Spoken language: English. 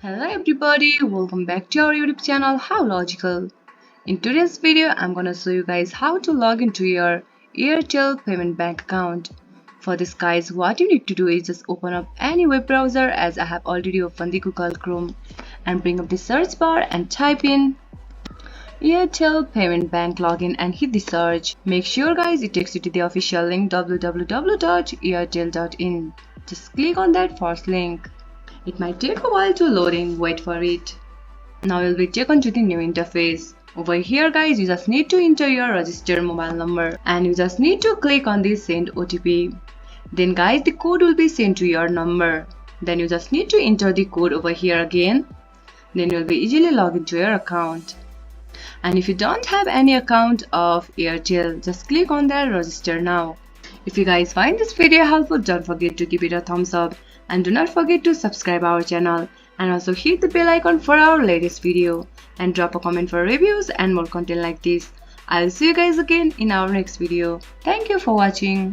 Hello everybody, welcome back to our YouTube channel How Logical. In today's video, I'm gonna show you guys how to log into your Airtel payment bank account. For this guys, what you need to do is just open up any web browser, as I have already opened the Google Chrome, and bring up the search bar and type in Airtel payment bank login and hit the search. Make sure guys it takes you to the official link www.airtel.in. Just click on that first link. It might take a while to load in, wait for it. Now you'll be taken to the new interface. Over here guys, you just need to enter your registered mobile number and you just need to click on the send OTP. Then guys, the code will be sent to your number. Then you just need to enter the code over here again. Then you'll be easily log into your account. And if you don't have any account of Airtel, just click on that register now. If you guys find this video helpful, don't forget to give it a thumbs up. And do not forget to subscribe our channel and also hit the bell icon for our latest video and drop a comment for reviews and more content like this. I'll see you guys again in our next video. Thank you for watching.